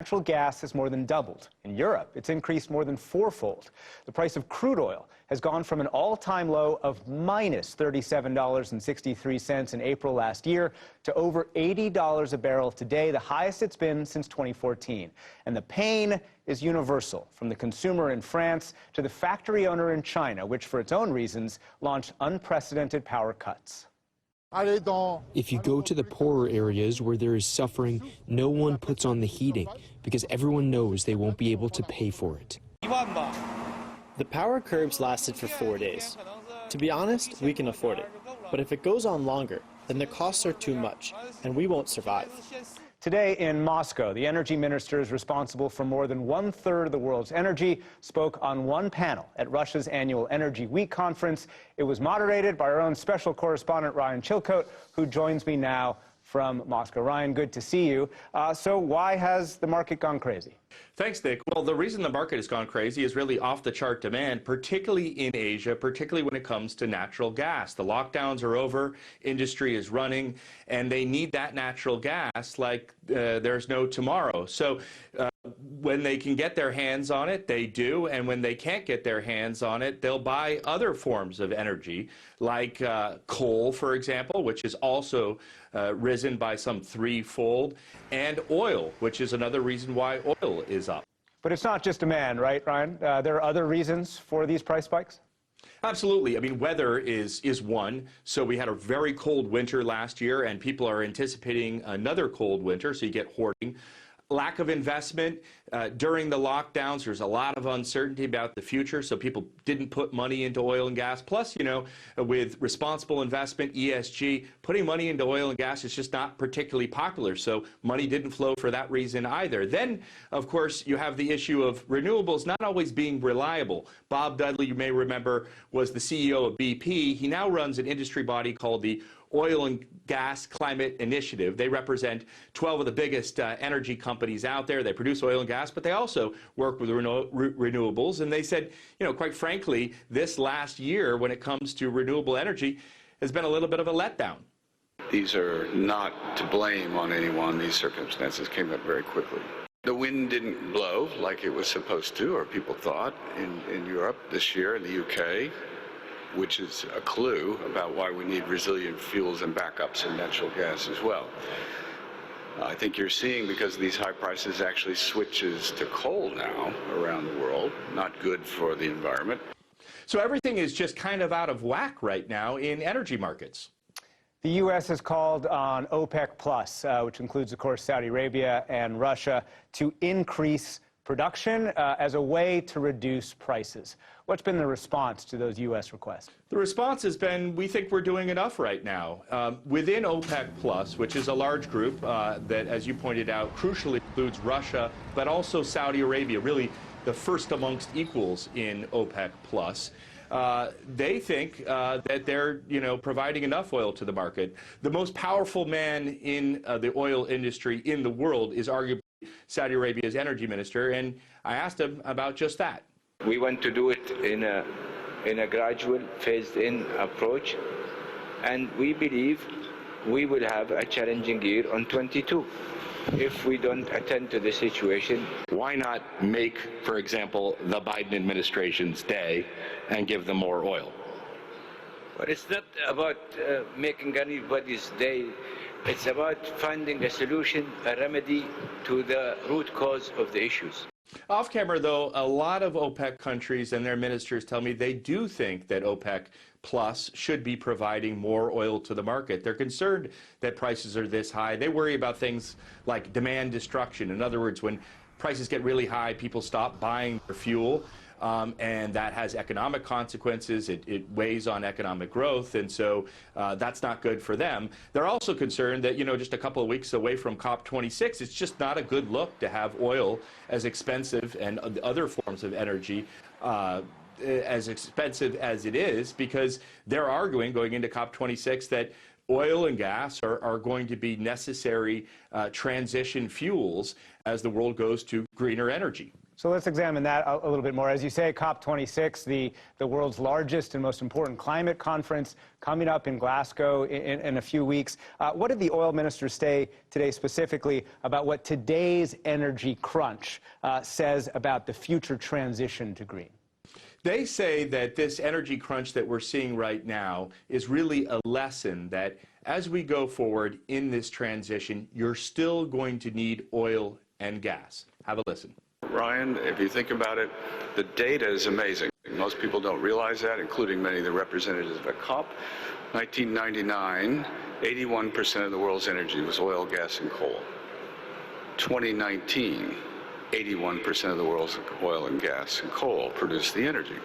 natural gas has more than doubled. In Europe, it's increased more than fourfold. The price of crude oil has gone from an all-time low of minus $37.63 in April last year to over $80 a barrel today, the highest it's been since 2014. And the pain is universal, from the consumer in France to the factory owner in China, which for its own reasons launched unprecedented power cuts. If you go to the poorer areas where there is suffering, no one puts on the heating because everyone knows they won't be able to pay for it. The power curbs lasted for 4 days. To be honest, we can afford it. But if it goes on longer, then the costs are too much, and we won't survive. Today in Moscow, the energy ministers responsible for more than one-third of the world's energy spoke on one panel at Russia's annual Energy Week conference. It was moderated by our own special correspondent, Ryan Chilcote, who joins me now from Moscow. Ryan, good to see you. So why has the market gone crazy? Thanks, Nick. Well, the reason the market has gone crazy is really off-the-chart demand, particularly in Asia, particularly when it comes to natural gas. The lockdowns are over, industry is running, and they need that natural gas like there's no tomorrow. So when they can get their hands on it, they do, and when they can't get their hands on it, they'll buy other forms of energy, like coal, for example, which has also risen by some threefold, and oil, which is another reason why oil is up. But it's not just demand, right, Ryan? There are other reasons for these price spikes? Absolutely. I mean, weather is one. So we had a very cold winter last year, and people are anticipating another cold winter, so you get hoarding. Lack of investment during the lockdowns. There's a lot of uncertainty about the future, so people didn't put money into oil and gas. Plus, you know, with responsible investment, ESG, putting money into oil and gas is just not particularly popular, so money didn't flow for that reason either. Then, of course, you have the issue of renewables not always being reliable. Bob Dudley, you may remember, was the CEO of BP. He now runs an industry body called the Oil and Gas Climate Initiative. They represent 12 of the biggest energy companies out there. They produce oil and gas, but they also work with renewables. And they said, you know, quite frankly, this last year, when it comes to renewable energy, has been a little bit of a letdown. These are not to blame on anyone. These circumstances came up very quickly. The wind didn't blow like it was supposed to, or people thought, in Europe this year, in the UK. Which is a clue about why we need resilient fuels and backups in natural gas as well. I think you're seeing, because of these high prices, actually switches to coal now around the world. Not good for the environment. So everything is just kind of out of whack right now in energy markets. The U.S. has called on OPEC+, which includes, of course, Saudi Arabia and Russia, to increase production as a way to reduce prices. What's been the response to those U.S. requests? The response has been, we think we're doing enough right now. Within OPEC+, which is a large group that, as you pointed out, crucially includes Russia, but also Saudi Arabia, really the first amongst equals in OPEC+. They think that they're, you know, providing enough oil to the market. The most powerful man in the oil industry in the world is arguably Saudi Arabia's energy minister, and I asked him about just that. We want to do it in a gradual, phased-in approach, and we believe we will have a challenging year on 22 if we don't attend to the situation. Why not make, for example, the Biden administration's day and give them more oil? But it's not about making anybody's day. It's about finding a solution, a remedy to the root cause of the issues. Off camera, though, a lot of OPEC countries and their ministers tell me they do think that OPEC Plus should be providing more oil to the market. They're concerned that prices are this high. They worry about things like demand destruction. In other words, when prices get really high, people stop buying their fuel. And that has economic consequences. It weighs on economic growth, and so that's not good for them. They're also concerned that, you know, just a couple of weeks away from COP26, it's just not a good look to have oil as expensive and other forms of energy as expensive as it is, because they're arguing going into COP26 that oil and gas are going to be necessary transition fuels as the world goes to greener energy. So let's examine that a little bit more. As you say, COP26, the world's largest and most important climate conference, coming up in Glasgow in a few weeks. What did the oil ministers say today specifically about what today's energy crunch says about the future transition to green? They say that this energy crunch that we're seeing right now is really a lesson that as we go forward in this transition, you're still going to need oil and gas. Have a listen. Ryan, if you think about it, the data is amazing. Most people don't realize that, including many of the representatives at COP. 1999, 81% of the world's energy was oil, gas, and coal. 2019, 81% of the world's oil and gas and coal produce the energy.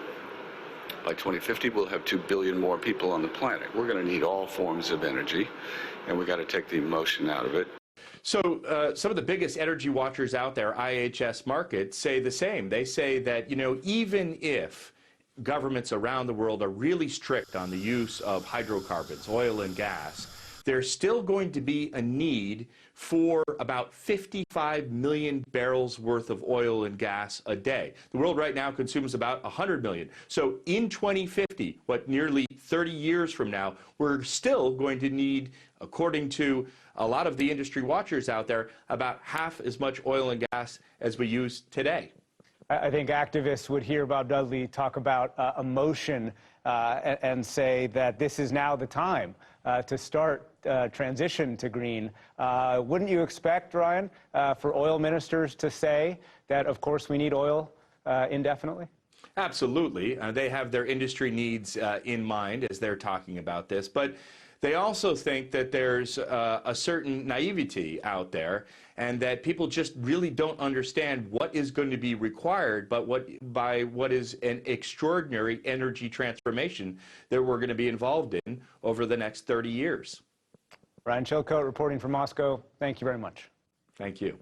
By 2050, we'll have 2 billion more people on the planet. We're going to need all forms of energy, and we got to take the emotion out of it. So some of the biggest energy watchers out there, IHS Markit, say the same. They say that, even if governments around the world are really strict on the use of hydrocarbons, oil and gas, there's still going to be a need for about 55 million barrels worth of oil and gas a day. The world right now consumes about 100 million. So in 2050, nearly 30 years from now, we're still going to need, according to a lot of the industry watchers out there, about half as much oil and gas as we use today. I think activists would hear Bob Dudley talk about emotion and say that this is now the time to start transition to green. Wouldn't you expect, Ryan, for oil ministers to say that, of course, we need oil indefinitely? Absolutely. They have their industry needs in mind as they're talking about this. But they also think that there's a certain naivety out there and that people just really don't understand what is going to be required by what is an extraordinary energy transformation that we're going to be involved in over the next 30 years. Ryan Chilcote reporting from Moscow. Thank you very much. Thank you.